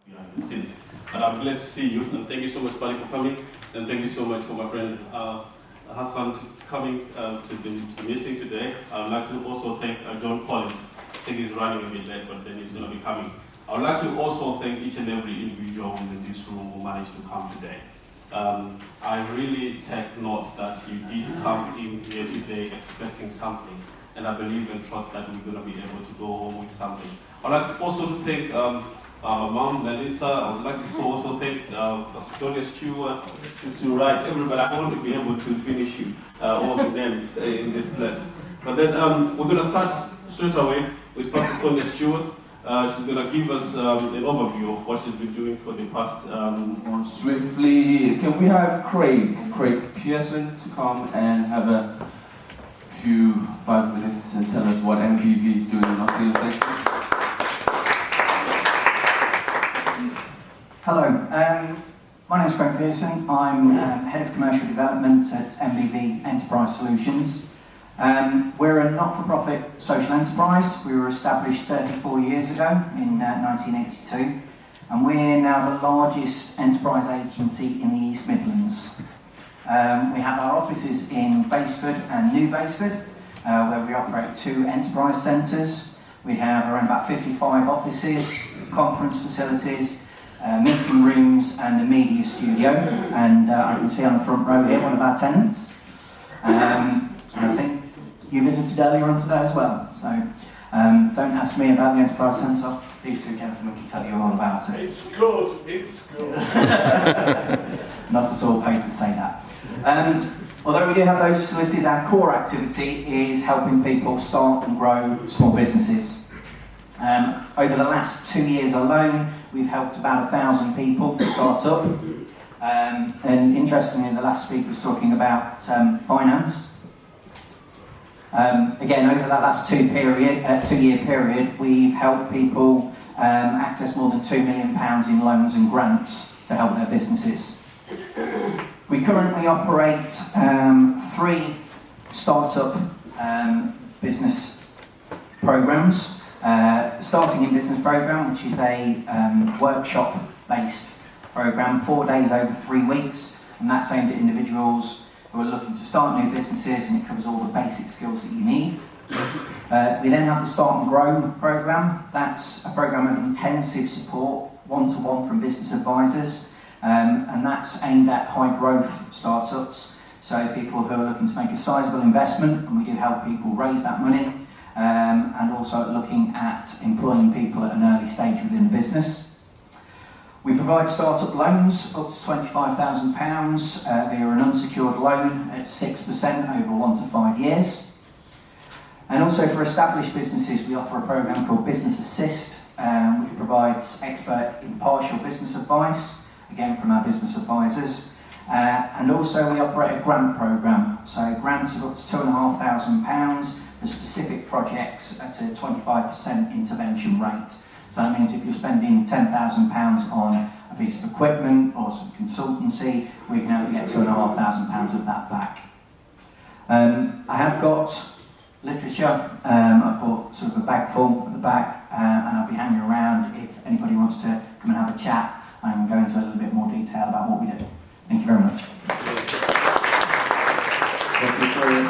behind the scenes. But I'm glad to see you, and thank you so much, Bali, for coming, and thank you so much for my friend Hassan coming to the meeting today. I'd like to also thank John Collins. I think he's running a bit late, but then he's going to be coming. I would like to also thank each and every individual who's in this room who managed to come today. I really take note that you did come in here today expecting something, and I believe and trust that we're going to be able to go home with something. I'd like also to thank my mom, Melita. I would like to also thank Sonia Stewart, since you write everybody. I want to be able to finish you all the names in this place. But then we're going to start straight away with Pastor Sonia Stewart. She's going to give us an overview of what she's been doing for the past... Swiftly, can we have Craig Pearson to come and have a few 5 minutes and tell us what MPV is doing in Nottingham? Hello, my name is Craig Pearson. I'm Head of Commercial Development at MBV Enterprise Solutions. We're a not-for-profit social enterprise. We were established 34 years ago in 1982, and we're now the largest enterprise agency in the East Midlands. We have our offices in Basford and New Basford, where we operate 2 enterprise centres. We have around about 55 offices, conference facilities, meeting rooms and a media studio, and I can see on the front row here one of our tenants. And I think you visited earlier on today as well, so don't ask me about the Enterprise Centre. These 2 gentlemen can tell you all about it. It's good, it's good. Not at all paid to say that. Although we do have those facilities, our core activity is helping people start and grow small businesses. Over the last 2 years alone, we've helped about 1,000 people start up. And interestingly, the last speaker was talking about finance. Again, over that last 2 year period, we've helped people access more than £2 million in loans and grants to help their businesses. We currently operate 3 startup business programs. Starting in Business program, which is a workshop-based program, 4 days over 3 weeks, and that's aimed at individuals who are looking to start new businesses, and it covers all the basic skills that you need. We then have the Start and Grow program. That's a program of intensive support, one-to-one from business advisors, and that's aimed at high-growth startups, so people who are looking to make a sizable investment, and we do help people raise that money, and also looking at employing people at an early stage within the business. We provide startup loans up to £25,000 via an unsecured loan at 6% over 1 to 5 years. And also for established businesses, we offer a program called Business Assist, which provides expert impartial business advice, again from our business advisors. And also we operate a grant program, so grants of up to £2,500 for specific projects at a 25% intervention rate. So that means if you're spending £10,000 on a piece of equipment or some consultancy, we can only get £2,500 of that back. I have got literature. I've bought sort of a bag full at the back, and I'll be hanging around if anybody wants to come and have a chat and go into a little bit more detail about what we do. Thank you very much. Thank you, Craig.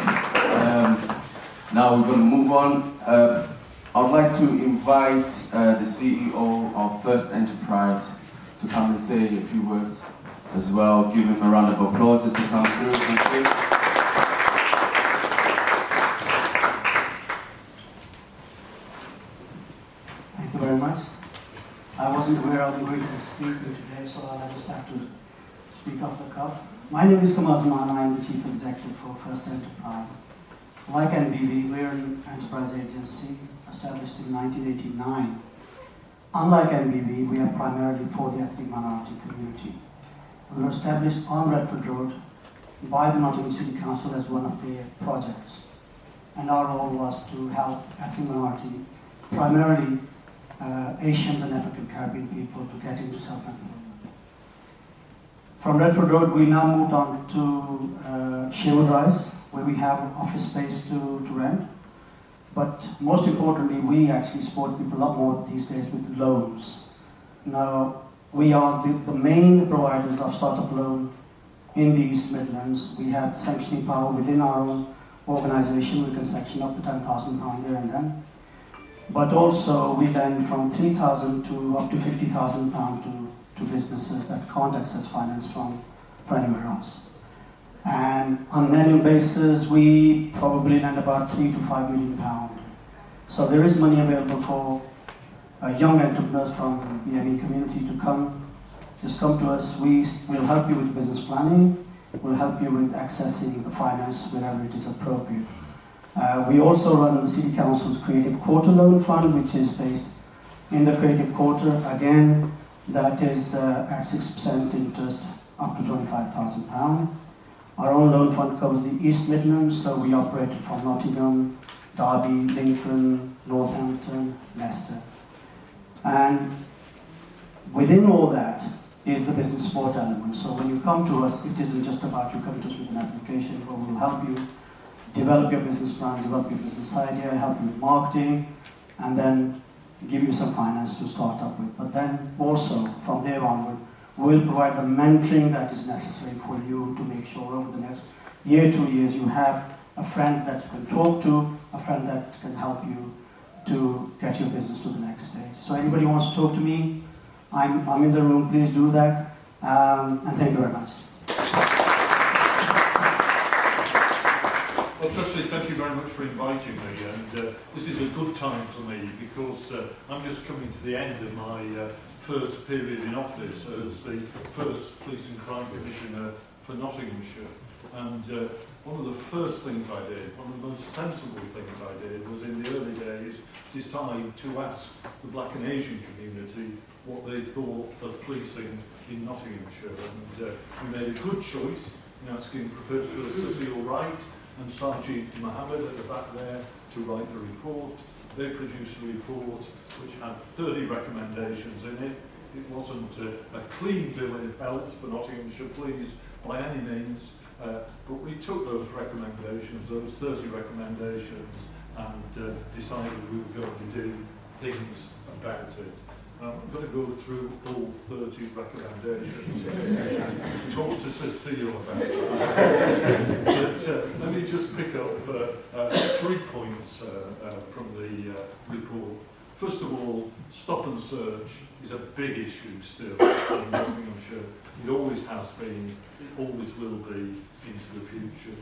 Now we're going to move on. I'd like to invite the CEO of First Enterprise to come and say a few words as well. Give him a round of applause as he comes through. Thank you. Thank you very much. I wasn't aware of the way to speak today, so I'll just have to speak off the cuff. My name is Kamal Zaman. I am the Chief Executive for First Enterprise. Like NBV, we're an enterprise agency established in 1989. Unlike NBV, we are primarily for the ethnic minority community. We were established on Redford Road by the Nottingham City Council as one of their projects. And our role was to help ethnic minority, primarily Asians and African Caribbean people, to get into self-employment. From Redford Road, we now moved on to Sherwood Rise, where we have office space to rent. But most importantly, we actually support people a lot more these days with loans. Now, We are the main providers of startup loan in the East Midlands. We have sanctioning power within our own organisation. We can sanction up to £10,000 here and then. But also we lend from £3,000 to up to £50,000 to businesses that can't access finance from anywhere else. And on an annual basis, we probably lend about £3 to £5 million. So there is money available for young entrepreneurs from the ME community to come. Just come to us. We will help you with business planning. We'll help you with accessing the finance wherever it is appropriate. We also run the City Council's Creative Quarter Loan Fund, which is based in the Creative Quarter. Again, that is at 6% interest up to £25,000. Our own loan fund covers the East Midlands, so we operate from Nottingham, Derby, Lincoln, Northampton, Leicester. And within all that is the business support element. So when you come to us, it isn't just about you coming to us with an application, but we'll help you develop your business plan, develop your business idea, help you with marketing, and then give you some finance to start up with. But then also, from there onward, we'll provide the mentoring that is necessary for you to make sure over the next year, 2 years, you have a friend that you can talk to, a friend that can help you to get your business to the next stage. So anybody wants to talk to me, I'm in the room, please do that. And thank you very much. Well, Trustee, thank you very much for inviting me, and this is a good time for me because I'm just coming to the end of my first period in office as the first Police and Crime Commissioner for Nottinghamshire. And one of the first things I did, one of the most sensible things I did, was in the early days decide to ask the Black and Asian community what they thought of policing in Nottinghamshire. And we made a good choice in asking Professor Cecile Wright and Sajid Mohammed at the back there to write the report. They produced a report which had 30 recommendations in it. It wasn't a clean bill of health for Nottinghamshire Police by any means, but we took those recommendations, those 30 recommendations, and decided we were going to do things about it. I'm going to go through all 30 recommendations and talk to Cecile about it. But let me just pick up 3 points from the report. First of all, stop and search is a big issue still in Nottinghamshire. It always has been, it always will be into the future.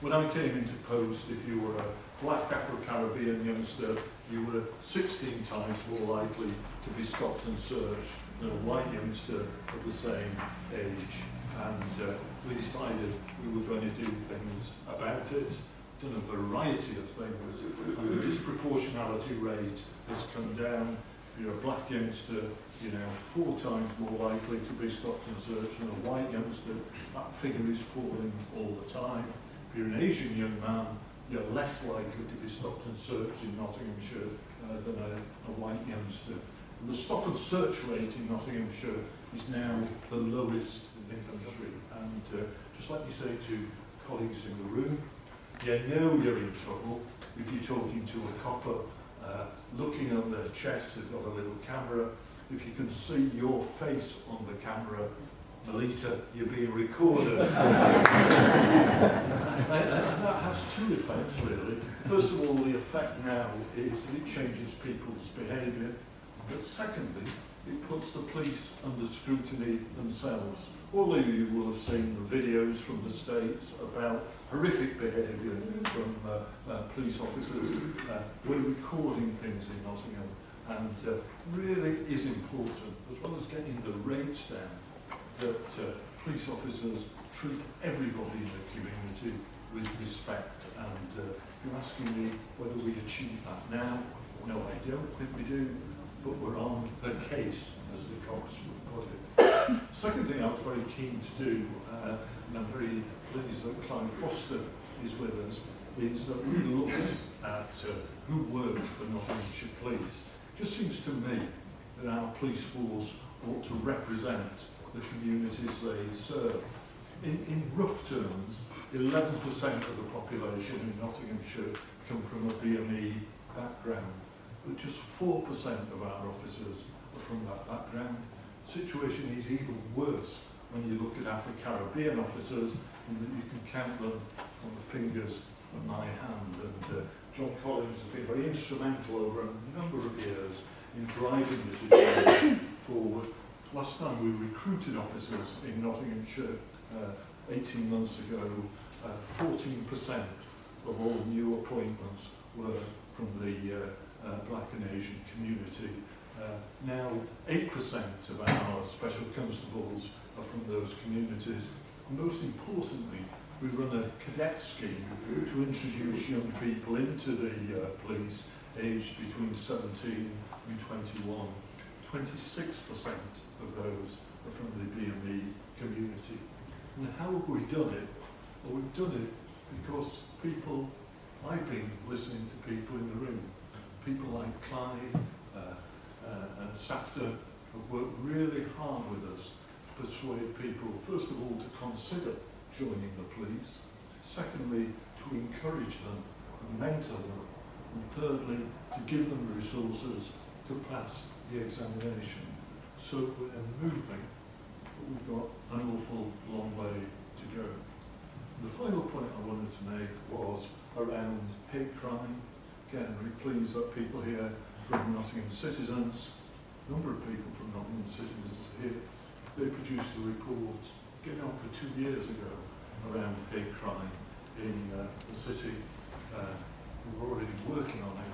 When I came into post, if you were a black Afro-Caribbean youngster, you were 16 times more likely to be stopped and searched than a white youngster of the same age. And we decided we were going to do things about it, done a variety of things. The disproportionality rate has come down. If you're a black youngster, you're now 4 times more likely to be stopped and searched than a white youngster. That figure is falling all the time. If you're an Asian young man, you're less likely to be stopped and searched in Nottinghamshire than a white youngster. And the stop and search rate in Nottinghamshire is now the lowest in the country. And just like you say to colleagues in the room, you know you're in trouble if you're talking to a copper, looking at their chest, they've got a little camera. If you can see your face on the camera, Melita, you're being recorded. And that has 2 effects, really. First of all, the effect now is it changes people's behaviour. But secondly, it puts the police under scrutiny themselves. All of you will have seen the videos from the States about horrific behaviour from police officers. We're recording things in Nottingham, and really is important, as well as getting the rates down, that police officers treat everybody in the community with respect. And you're asking me whether we achieve that now. No, I don't think we do, but we're on the case, as the cops would put it. Second thing I was very keen to do, and I'm very pleased that Clive Foster is with us, is that we looked at who worked for Nottinghamshire Police. It just seems to me that our police force ought to represent the communities they serve. In rough terms, 11% of the population in Nottinghamshire come from a BME background, but just 4% of our officers are from that background. situation is even worse when you look at Afro-Caribbean officers, and that you can count them on the fingers of my hand. And John Collins has been very instrumental over a number of years in driving the situation forward. Last time we recruited officers in Nottinghamshire 18 months ago, 14% of all new appointments were from the Black and Asian community. Now 8% of our special constables are from those communities. And most importantly, we run a cadet scheme to introduce young people into the police aged between 17 and 21. 26% of those are from the BME community. And how have we done it? Well, we've done it because I've been listening to people in the room. People like Clyde and Safta have worked really hard with us to persuade people, first of all, to consider joining the police, secondly, to encourage them and mentor them, and thirdly, to give them the resources to pass the examination. So we're moving, but we've got an awful long way to go. The final point I wanted to make was around hate crime. Again, I'm very pleased that people here from Nottingham citizens, a number of people from Nottingham citizens here, they produced a report getting on for 2 years ago around hate crime in the city. We're already working on it.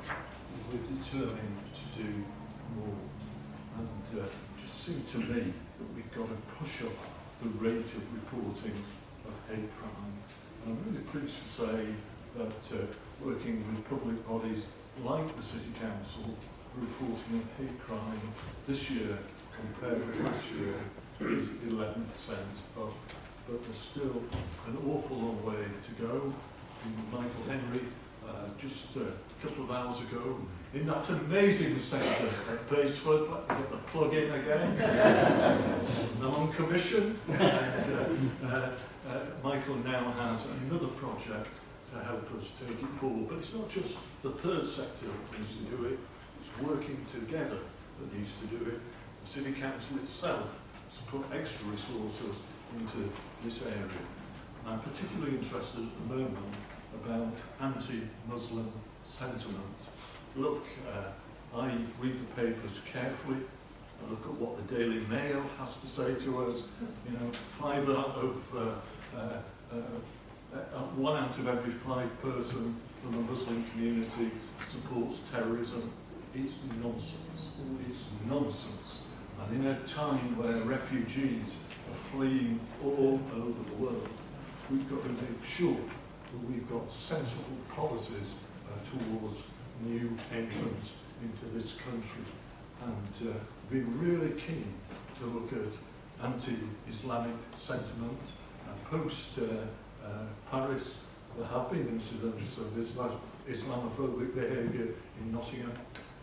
We're determined to do more. And it just seemed to me that we've got to push up the rate of reporting of hate crime. And I'm really pleased to say that working with public bodies like the City Council, reporting of hate crime this year compared with last year is 11% up. But there's still an awful long way to go. Michael Henry, just a couple of hours ago, in that amazing centre at Baseford, let me get the plug in again. I'm on commission, and Michael now has another project to help us take it forward. But it's not just the third sector that needs to do it, it's working together that needs to do it. The City Council itself has put extra resources into this area. I'm particularly interested at the moment about anti-Muslim sentiment. Look, I read the papers carefully. I look at what the Daily Mail has to say to us. You know, 1 out of every 5 person from the Muslim community supports terrorism. It's nonsense. It's nonsense. And in a time where refugees are fleeing all over the world, we've got to make sure that we've got sensible policies towards new entrants into this country, and be really keen to look at anti-Islamic sentiment. Post Paris, there have been incidents of Islamophobic behaviour in Nottingham,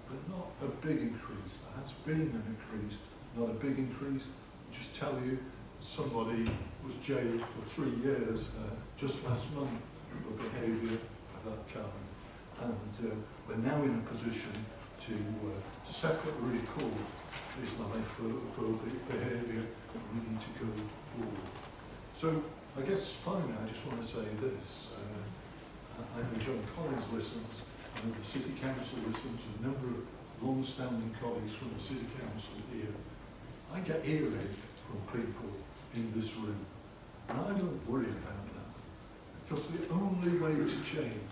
but not a big increase. There has been an increase, not a big increase. I'll just tell you, somebody was jailed for 3 years just last month for behaviour of that kind. And we're now in a position to separately record Islamophobic behaviour, and we need to go forward. So I guess finally I just want to say this. I know John Collins listens, I know the City Council listens, a number of long-standing colleagues from the City Council here. I get earache from people in this room, and I don't worry about that, because the only way to change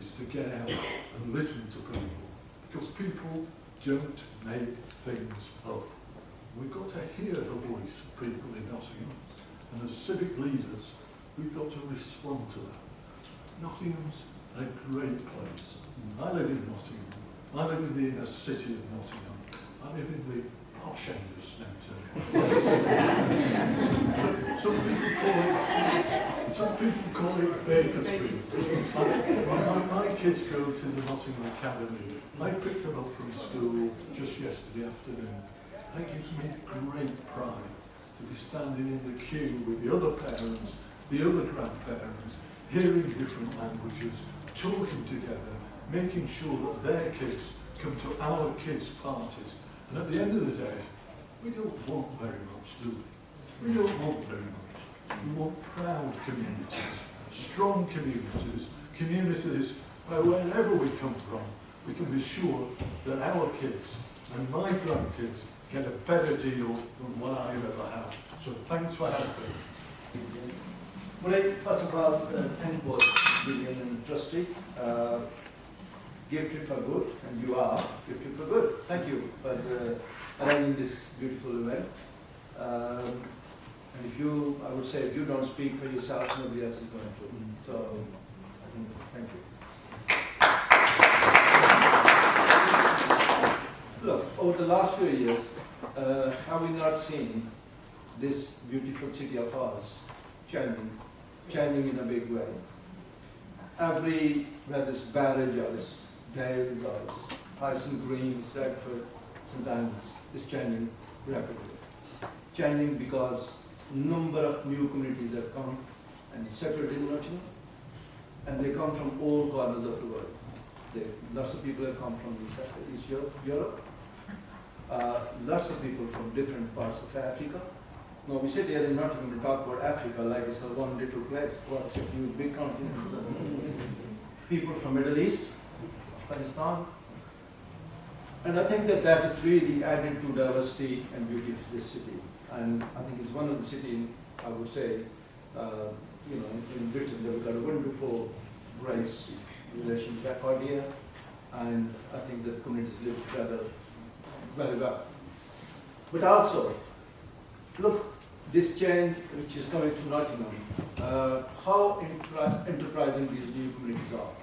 is to get out and listen to people, because people don't make things up. We've got to hear the voice of people in Nottingham, and as civic leaders, we've got to respond to that. Nottingham's a great place. I live in Nottingham. I live in the inner city of Nottingham. I live in the posh end of Snowton. Some people call it Baker Street. When my kids go to the Nottingham Academy, I picked them up from school just yesterday afternoon. It gives me great pride to be standing in the queue with the other parents, the other grandparents, hearing different languages, talking together, making sure that their kids come to our kids' parties, And at the end of the day, we don't want very much, do we? We don't want very much. We want proud communities, strong communities, communities where wherever we come from, we can be sure that our kids and my grandkids get a better deal than what I've ever had. So thanks for having me. Would I first of all thank both Vivian and Trustee. Gifted for good, and you are gifted for good. Thank you for arranging this beautiful event. And if you, I would say, if you don't speak for yourself, nobody else is going to. So, I think, thank you. Look, over the last few years, have we not seen this beautiful city of ours changing in a big way? Whether it's Barrage or it's Dales or it's Tyson Green, Stratford, sometimes it's changing rapidly. Changing because number of new communities have come and settled in Nottingham, and they come from all corners of the world. Lots of people have come from East Europe, lots of people from different parts of Africa. Now we sit here in Nottingham to talk about Africa like it's a one little place. Well, it's a huge big continent. People from Middle East, Afghanistan. And I think that that is really added to diversity and beauty of this city. And I think it's one of the cities, I would say, in Britain, they've got a wonderful race relation record here. And I think that communities live together very well. But also, look, this change which is coming to Nottingham, how enterprising these new communities are.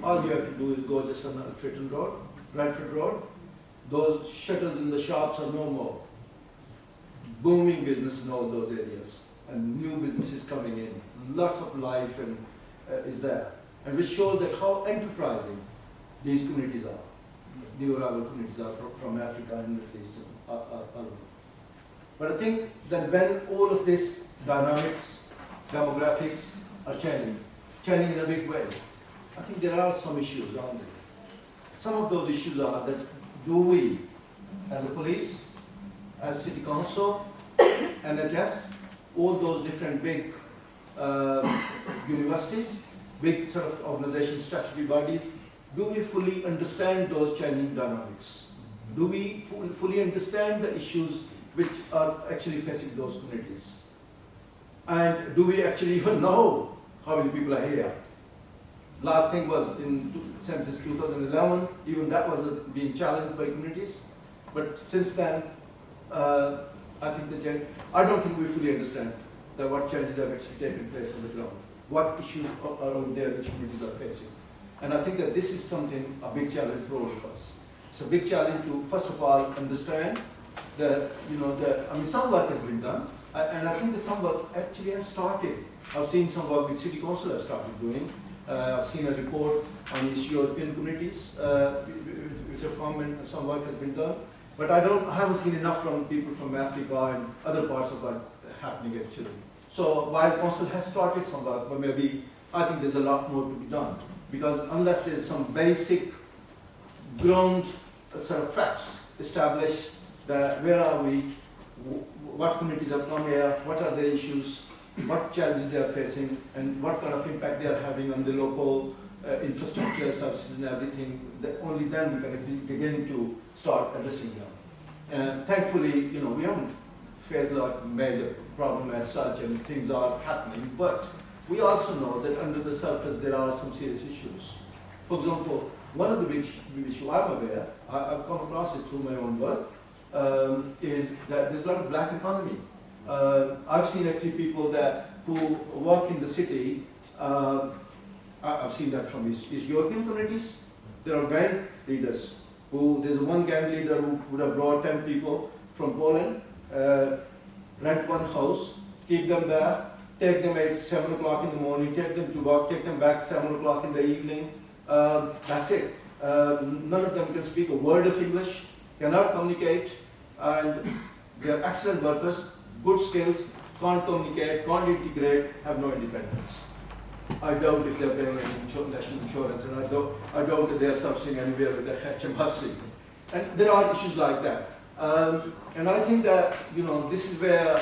All you have to do is go just on Bradford Road. Those shutters in the shops are no more. Booming business in all those areas, and new businesses coming in. Lots of life and is there, and which shows that how enterprising these communities are. New arrival communities are from Africa and Middle East. But I think that when all of this dynamics, demographics are changing in a big way, I think there are some issues around it. Some of those issues are that do we, as a police, as city council, NHS, all those different big universities, big sort of organizations, statutory bodies, do we fully understand those changing dynamics? Do we fully understand the issues which are actually facing those communities? And do we actually even know how many people are here? Last thing was in census 2011, even that was being challenged by communities. But since then, I think I don't think we fully understand that what changes have actually taken place on the ground. What issues are out there which communities are facing. And I think that this is something, a big challenge for all of us. It's a big challenge to, first of all, understand some work has been done, and I think that some work actually has started. I've seen some work which City Council has started doing. I've seen a report on East European communities which have come and some work has been done. But I haven't seen enough from people from Africa and other parts of what happening actually. So while Council has started some work, but maybe I think there's a lot more to be done. Because unless there's some basic ground sort of facts established, that where are we, what communities have come here, what are their issues, what challenges they are facing, and what kind of impact they are having on the local infrastructure, services and everything, that only then we can begin to start addressing them. Thankfully, we haven't faced a major problem as such, and things are happening, but we also know that under the surface there are some serious issues. For example, one of the big issues I'm aware, I've come across it through my own work, is that there's a lot of black economy. I've seen actually people who work in the city. I've seen that from East European communities. There are gang leaders there's one gang leader who would have brought 10 people from Poland, rent one house, keep them there, take them at 7 o'clock in the morning, take them to work, take them back 7 o'clock in the evening. That's it. None of them can speak a word of English, cannot communicate, and they're excellent workers, good skills, can't communicate, can't integrate, have no independence. I doubt if they're paying any national insurance, and I doubt that they're subsidizing anywhere with the HMRC. And there are issues like that. And I think that, this is where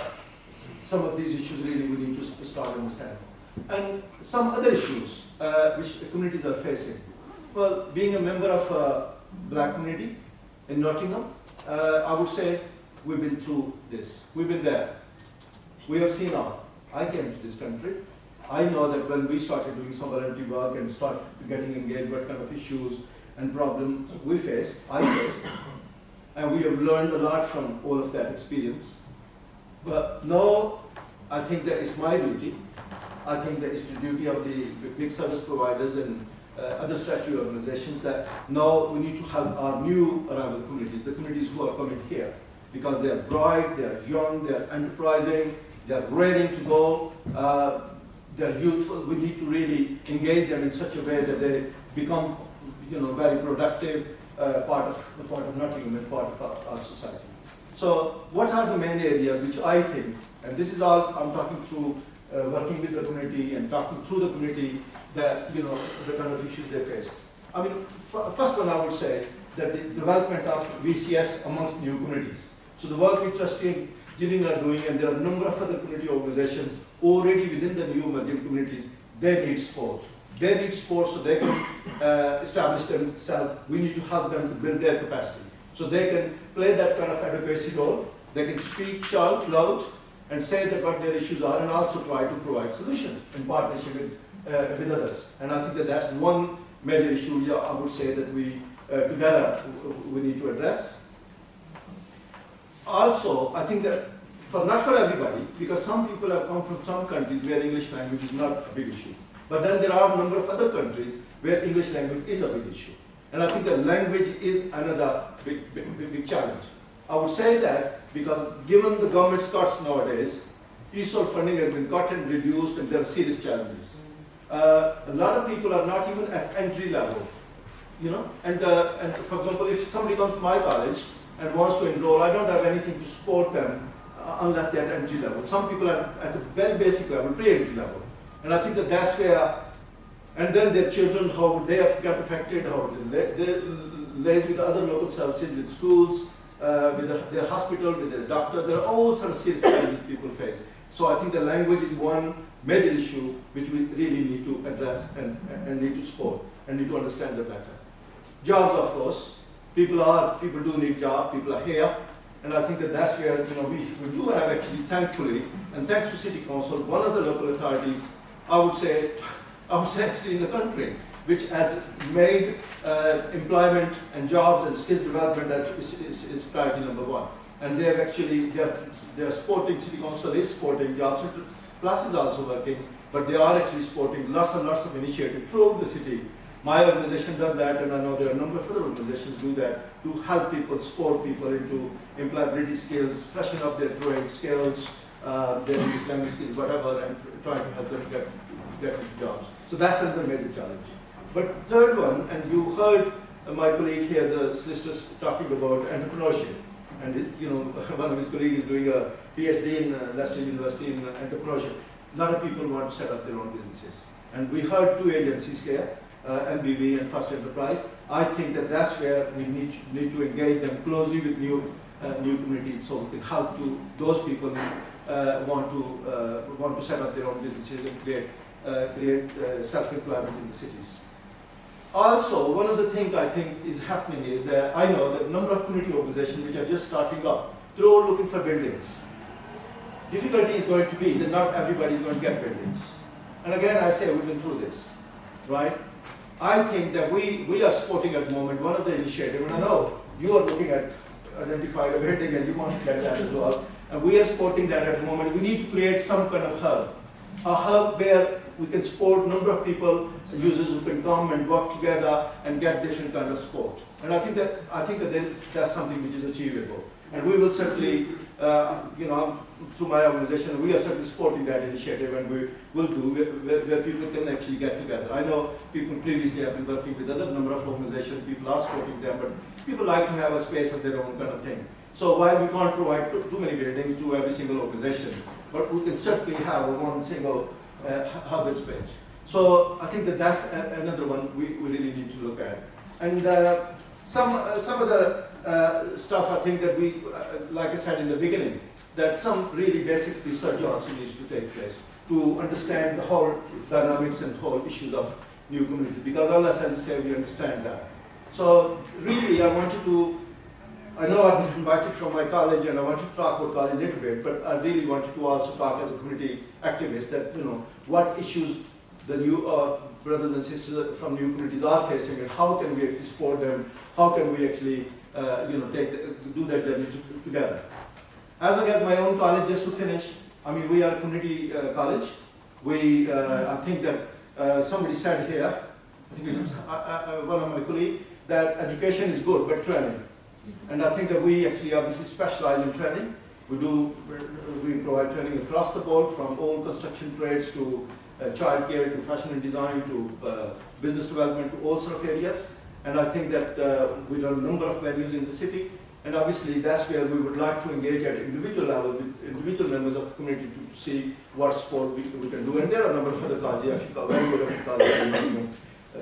some of these issues really we need to start understanding. And some other issues which the communities are facing. Well, being a member of a black community in Nottingham, I would say we've been through this. We've been there. We have seen all. I came to this country. I know that when we started doing some volunteer work and started getting engaged, what kind of issues and problems we faced, I faced. And we have learned a lot from all of that experience. But now, I think that it's my duty. I think that it's the duty of the big service providers and other statutory organizations that now we need to help our new arrival communities, the communities who are coming here, because they are bright, they are young, they are enterprising, they are raring to go, they are youthful. We need to really engage them in such a way that they become, very productive part of Nottingham and part of our society. So, what are the main areas which I think, and this is all I'm talking through working with the community and talking through the community that, the kind of issues they face. I mean, first one I would say that the development of VCS amongst new communities. So the work we Trustee Engineering are doing, and there are a number of other community organizations already within the new emerging communities, they need support. They need support so they can establish themselves. We need to help them to build their capacity. So they can play that kind of advocacy role. They can speak out loud and say that what their issues are, and also try to provide solutions in partnership with others. And I think that that's one major issue I would say that we together we need to address. Also, I think that not for everybody, because some people have come from some countries where English language is not a big issue. But then there are a number of other countries where English language is a big issue. And I think that language is another big challenge. I would say that because given the government's cuts nowadays, ESOL funding has been cut and reduced, and there are serious challenges. A lot of people are not even at entry level, And for example, if somebody comes to my college and wants to enroll, I don't have anything to support them unless they're at entry level. Some people are at a very basic level, pre-entry level. And I think that that's where, and then their children, how they have got affected, how they live with other local services, with schools, with their hospital, with their doctor. There are all sorts of serious challenges people face. So I think the language is one major issue which we really need to address and need to support and need to understand it better. Jobs, of course. People do need jobs, people are here. And I think that that's where we do have actually, thankfully, and thanks to City Council, one of the local authorities, I would say actually in the country, which has made employment and jobs and skills development is priority number one. And they have actually, they're supporting, City Council is supporting jobs, Plus is also working, but they are actually supporting lots and lots of initiatives throughout the city. My organization does that, and I know there are a number of other organizations do that to help people, support people into employability skills, freshen up their drawing skills, their English language skills, whatever, and try to help them get into jobs. So that's another major challenge. But third one, and you heard my colleague here, the solicitors, talking about entrepreneurship. And one of his colleagues is doing a PhD in Leicester University in entrepreneurship. A lot of people want to set up their own businesses. And we heard two agencies here, MBB and First Enterprise. I think that that's where we need to engage them closely with new communities, so we can help to those people who want to set up their own businesses and create self-employment in the cities. Also, one of the things I think is happening is that I know that a number of community organizations which are just starting up, they're all looking for buildings. Difficulty is going to be that not everybody is going to get buildings. And again, I say we've been through this, right? I think that we are supporting at the moment one of the initiatives, and I know you are looking at identifying a building and you want to get that as well. And we are supporting that at the moment. We need to create some kind of hub. A hub where we can support a number of people, users who can come and work together and get different kind of support. And I think that that's something which is achievable. And we will certainly, through my organization, we are certainly supporting that initiative, and we will do where people can actually get together. I know people previously have been working with other number of organizations, people are supporting them, but people like to have a space of their own kind of thing. So while we can't provide too many buildings to every single organization, but we can certainly have one single hub and space. So I think that that's another one we really need to look at. And some of the stuff, I think that we, like I said in the beginning, that some really basic research also needs to take place to understand the whole dynamics and whole issues of new community, because unless, as I say, we understand that. So really, I wanted to, I know I've been invited from my college and I wanted to talk about college a little bit, but I really wanted to also talk as a community activist that, what issues the new brothers and sisters from new communities are facing and how can we actually support them, how can we actually, do that journey together. As against my own college, just to finish, I mean, we are a community college. We, I think that somebody said here, I think it was one of my colleagues, that education is good, but training. And I think that we actually obviously specialize in training. We provide training across the board, from all construction trades to childcare to fashion and design to business development to all sort of areas. And I think that we run a number of venues in the city. And obviously that's where we would like to engage at individual level with individual members of the community to see what sport we can do. And there are a number of other colleges, very good colleges.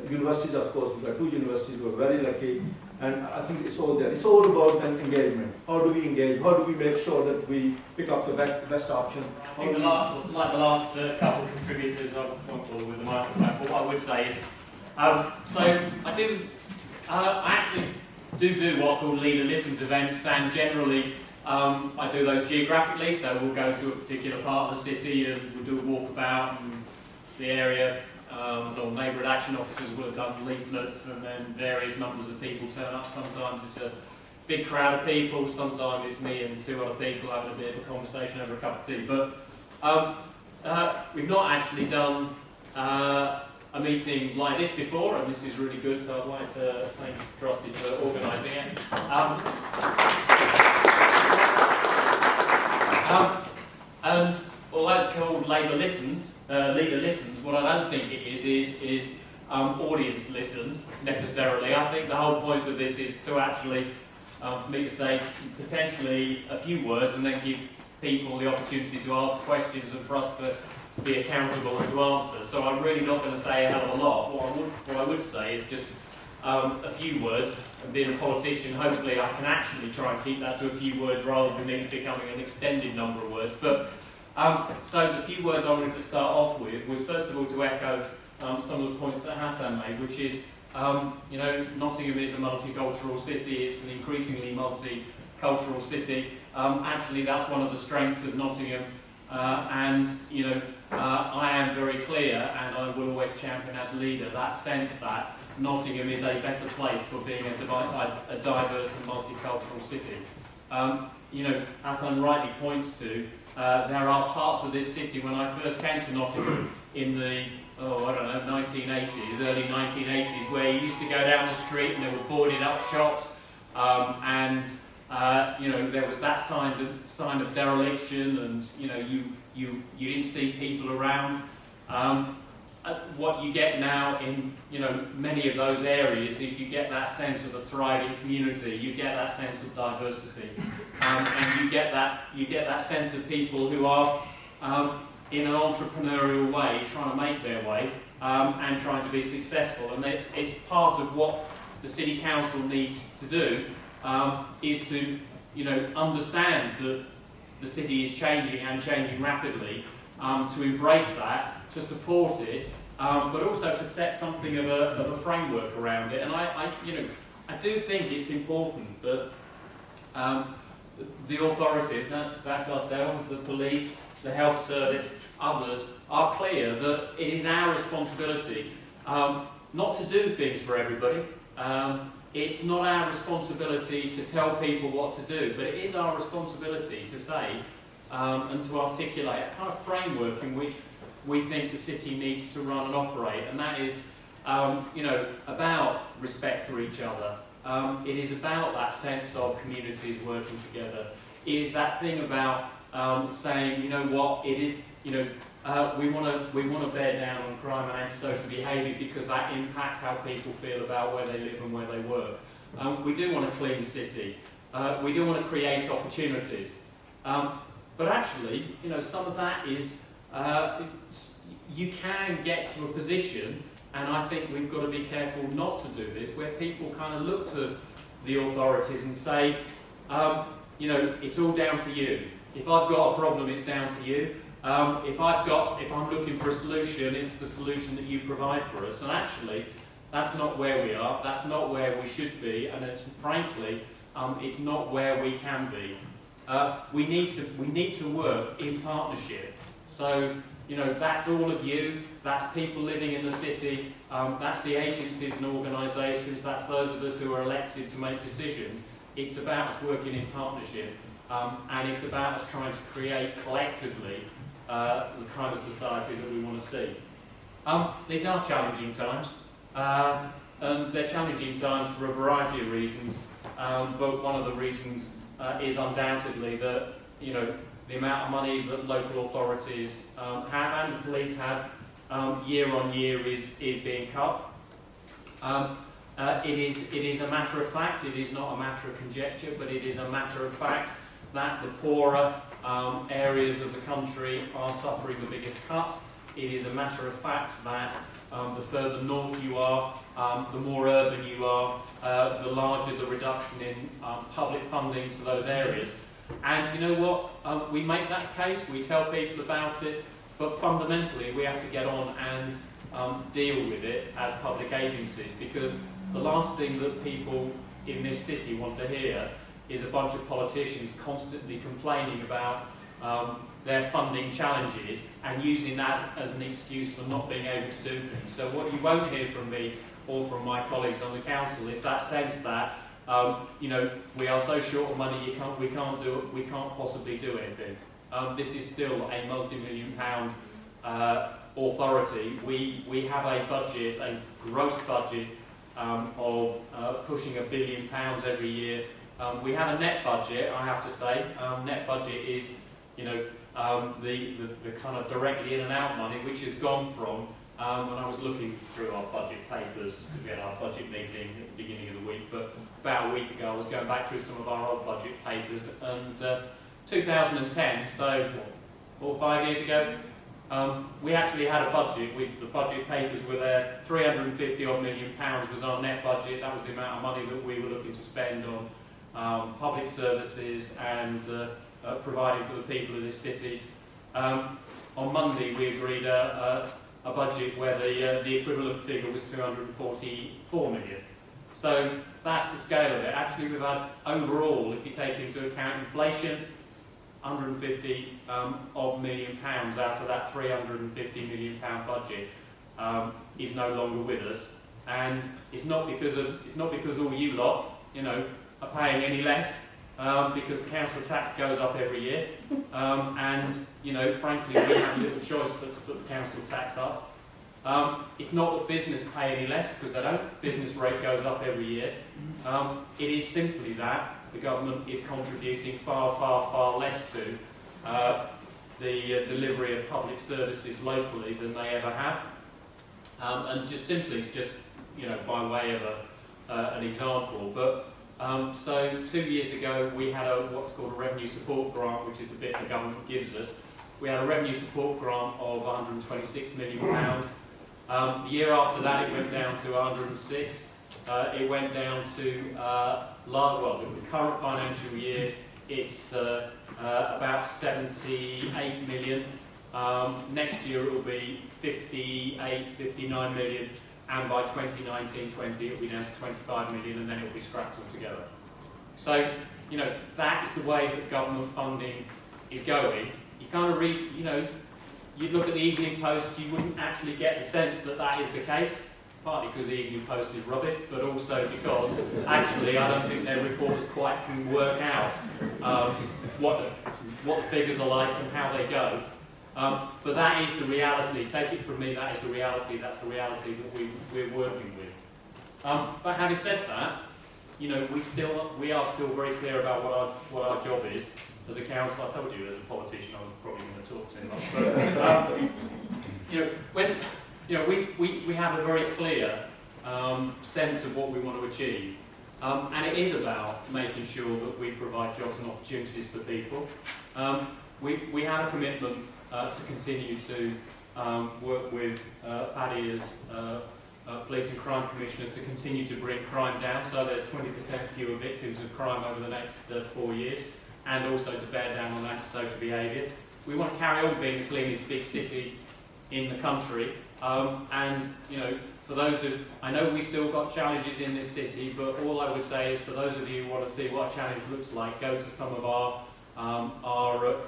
Universities, of course, we've got 2 universities, we're very lucky. And I think it's all there. It's all about an engagement. How do we engage? How do we make sure that we pick up the best option? I think the last couple of contributors, I won't bother with the microphone, but what I would say is, so I actually do what I call leader listens events, and generally I do those geographically, so we'll go to a particular part of the city and we'll do a walkabout in the area. Or neighbourhood action officers will have done leaflets, and then various numbers of people turn up. Sometimes it's a big crowd of people, sometimes it's me and 2 other people having a bit of a conversation over a cup of tea. But we've not actually done a meeting like this before, and this is really good, so I'd like to thank Trusty for organising it. And although it's called Labour Listens, leader listens, what I don't think it is audience listens necessarily. I think the whole point of this is to actually, for me to say potentially a few words and then give people the opportunity to ask questions and for us to be accountable and to answer. So I'm really not going to say a hell of a lot. What I would say is just a few words, and being a politician, hopefully I can actually try and keep that to a few words rather than it becoming an extended number of words. But so the few words I wanted to start off with was first of all to echo some of the points that Hassan made, which is, Nottingham is a multicultural city, it's an increasingly multicultural city. Actually, that's one of the strengths of Nottingham, and, I am very clear, and I will always champion as leader, that sense that Nottingham is a better place for being a diverse and multicultural city. Hassan rightly points to, there are parts of this city, when I first came to Nottingham in the, 1980s, early 1980s, where you used to go down the street and there were boarded up shops, and there was that sign of dereliction, and you didn't see people around. What you get now in many of those areas is you get that sense of a thriving community, you get that sense of diversity, and you get that sense of people who are in an entrepreneurial way trying to make their way and trying to be successful. And it's part of what the City Council needs to do is to understand that the city is changing and changing rapidly, to embrace that, to support it, but also to set something of a framework around it. And I do think it's important that the authorities, that's ourselves, the police, the health service, others, are clear that it is our responsibility not to do things for everybody. It's not our responsibility to tell people what to do, but it is our responsibility to say and to articulate a kind of framework in which we think the city needs to run and operate, and that is, about respect for each other. It is about that sense of communities working together. It is that thing about saying, we want to bear down on crime and antisocial behaviour because that impacts how people feel about where they live and where they work. We do want a clean city. We do want to create opportunities. But actually, some of that is, you can get to a position, and I think we've got to be careful not to do this, where people kind of look to the authorities and say, you know, it's all down to you. If I've got a problem, it's down to you. If I'm looking for a solution, it's the solution that you provide for us. And actually, that's not where we are. That's not where we should be. And it's frankly, it's not where we can be. We need to work in partnership. So, you know, that's all of you. That's people living in the city. That's the agencies and organisations. That's those of us who are elected to make decisions. It's about us working in partnership. And it's about us trying to create collectively the kind of society that we want to see. These are challenging times, and they're challenging times for a variety of reasons, but one of the reasons is undoubtedly that, you know, the amount of money that local authorities have and the police have year on year is being cut. It is a matter of fact, it is not a matter of conjecture, but it is a matter of fact that the poorer areas of the country are suffering the biggest cuts. It is a matter of fact that the further north you are, the more urban you are, the larger the reduction in public funding to those areas. And you know what? We make that case, we tell people about it, but fundamentally we have to get on and deal with it as public agencies, because the last thing that people in this city want to hear is a bunch of politicians constantly complaining about their funding challenges and using that as an excuse for not being able to do things. So what you won't hear from me or from my colleagues on the council is that sense that you know, we are so short of money, we can't possibly do anything. This is still a multi-million-pound authority. We have a budget, a gross budget of pushing £1 billion every year. We have a net budget, I have to say. Net budget is, you know, the kind of directly in and out money, which has gone from, when I was looking through our budget papers, we had our budget meeting at the beginning of the week, but about a week ago I was going back through some of our old budget papers, and 2010, so what, 5 years ago, we actually had a budget. The budget papers were there. 350 odd million pounds was our net budget. That was the amount of money that we were looking to spend on public services and providing for the people of this city. On Monday, we agreed a budget where the equivalent figure was 244 million. So that's the scale of it. Actually, we've had overall, if you take into account inflation, 150 odd million pounds out of that 350 million pound budget is no longer with us, and it's not because all you lot, you know, are paying any less, because the council tax goes up every year, and you know, frankly, we have little choice but to put the council tax up. It's not that business pay any less, because they don't. Business rate goes up every year. It is simply that the government is contributing far, far, far less to the delivery of public services locally than they ever have. And just simply, you know, by way of an example, but so 2 years ago we had what's called a revenue support grant, which is the bit the government gives us. We had a revenue support grant of £126 million. The year after that it went down to 106. It went down to, the current financial year, it's about 78 million. Next year it will be 58, 59 million, and by 2019-20 it will be down to 25 million, and then it will be scrapped altogether. So, you know, that is the way that government funding is going. You kind of read, you know, you'd look at the Evening Post, you wouldn't actually get the sense that that is the case. Partly because the Evening Post is rubbish, but also because actually I don't think their reporters quite can work out what the figures are like and how they go. But that is the reality. Take it from me, that is the reality. That's the reality that we're working with. But having said that, you know, we are still very clear about what our job is as a council. I told you, as a politician, I was probably going to talk too much. But you know, when we have a very clear sense of what we want to achieve, and it is about making sure that we provide jobs and opportunities for people. We have a commitment to continue to work with Paddy as Police and Crime Commissioner to continue to bring crime down, so there's 20% fewer victims of crime over the next 4 years, and also to bear down on antisocial behaviour. We want to carry on being the cleanest big city in the country, and for those who, I know we've still got challenges in this city, but all I would say is for those of you who want to see what a challenge looks like, go to some of our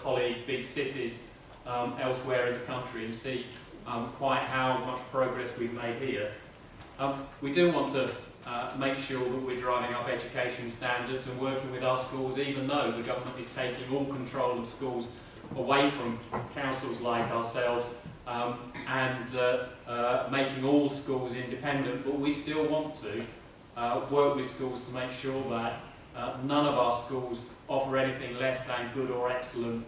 colleague big cities elsewhere in the country and see quite how much progress we've made here. We do want to make sure that we're driving up education standards and working with our schools, even though the government is taking all control of schools away from councils like ourselves and making all schools independent, but we still want to work with schools to make sure that none of our schools offer anything less than good or excellent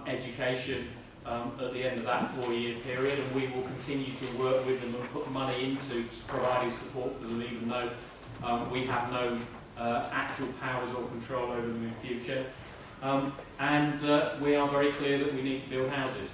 education at the end of that 4-year period, and we will continue to work with them and put money into providing support for them, even though we have no actual powers or control over them in the future. And we are very clear that we need to build houses.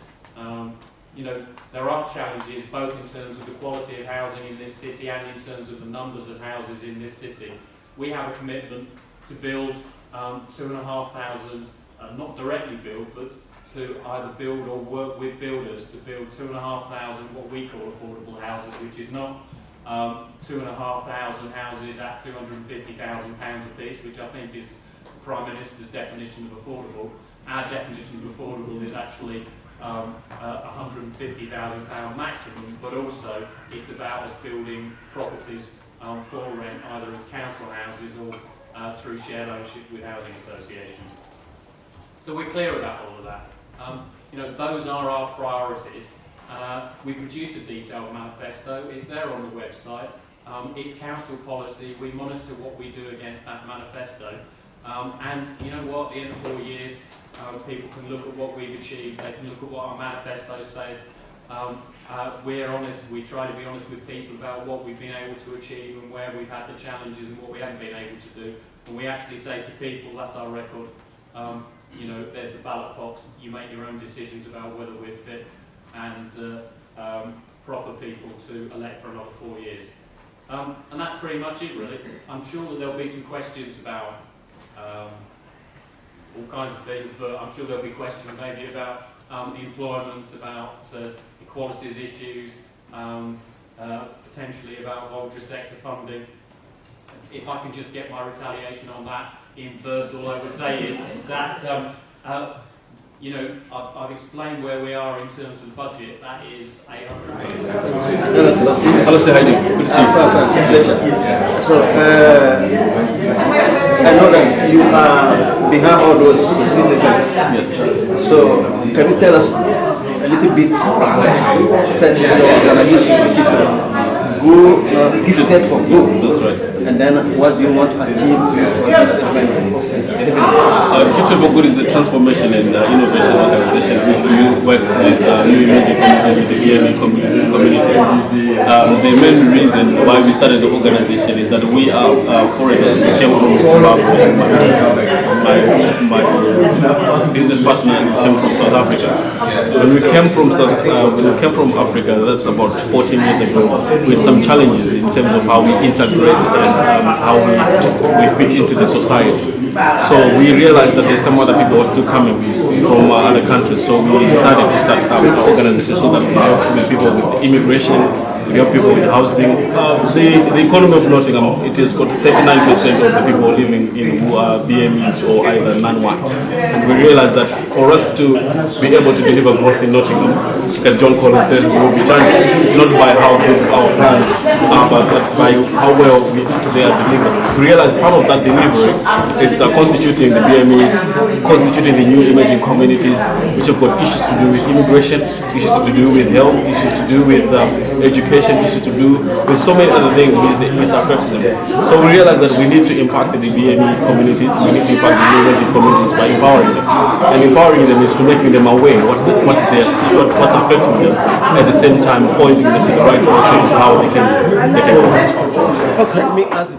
There are challenges both in terms of the quality of housing in this city and in terms of the numbers of houses in this city. We have a commitment to build 2,500, not directly build, but to either build or work with builders to build 2,500 what we call affordable houses, which is not 2,500 houses at £250,000 a piece, which I think is the Prime Minister's definition of affordable. Our definition of affordable is actually £150,000 maximum, but also it's about us building properties for rent, either as council houses or through shared ownership with housing associations. So we're clear about all of that. Those are our priorities. We produce a detailed manifesto. It's there on the website. It's council policy. We monitor what we do against that manifesto. And you know what? At the end of 4 years, people can look at what we've achieved. They can look at what our manifesto says. We're honest. We try to be honest with people about what we've been able to achieve and where we've had the challenges and what we haven't been able to do. And we actually say to people, that's our record. There's the ballot box. You make your own decisions about whether we're fit and proper people to elect for another 4 years. And that's pretty much it, really. I'm sure that there'll be some questions about all kinds of things, but I'm sure there'll be questions maybe about employment, about equalities issues, potentially about voluntary sector funding. If I can just get my retaliation on that in first, all I would say is that I've explained where we are in terms of the budget. That is Hello, sir. How are you doing? Good to see you. So, I know that you are behind all those initiatives. Yes. So, can you tell us a little bit first your organization, which is gifted for good. That's right. And then what do you want to achieve for this event? Gifted for Good is a transformation and innovation organization which we work with new emerging communities, the BME communities. The main reason why we started the organization is that we are foreigners. We came from Zimbabwe. My business partner came from South Africa. When we came from Africa, that's about 14 years ago, with some challenges in terms of how we integrate and how we fit into the society. So we realized that there's some other people who are still coming from other countries. So we decided to start an organization so that we help with people with immigration, we help people with housing. The economy of Nottingham, it has got 39% of the people living in who are BMEs or either non-white. And we realized that for us to be able to deliver growth in Nottingham, as John Collins says, we will be judged not by how good our plans are, but by how well they are delivered. We realize part of that delivery is constituting the BMEs, constituting the new emerging communities, which have got issues to do with immigration, issues to do with health, issues to do with education, issues to do with so many other things which affect them. So we realize that we need to impact the BME communities, we need to impact the new emerging communities by empowering them. And empowering them is to making them aware what they see, what's affecting them, at the same time pointing them to the right direction of how they can. Okay, let me ask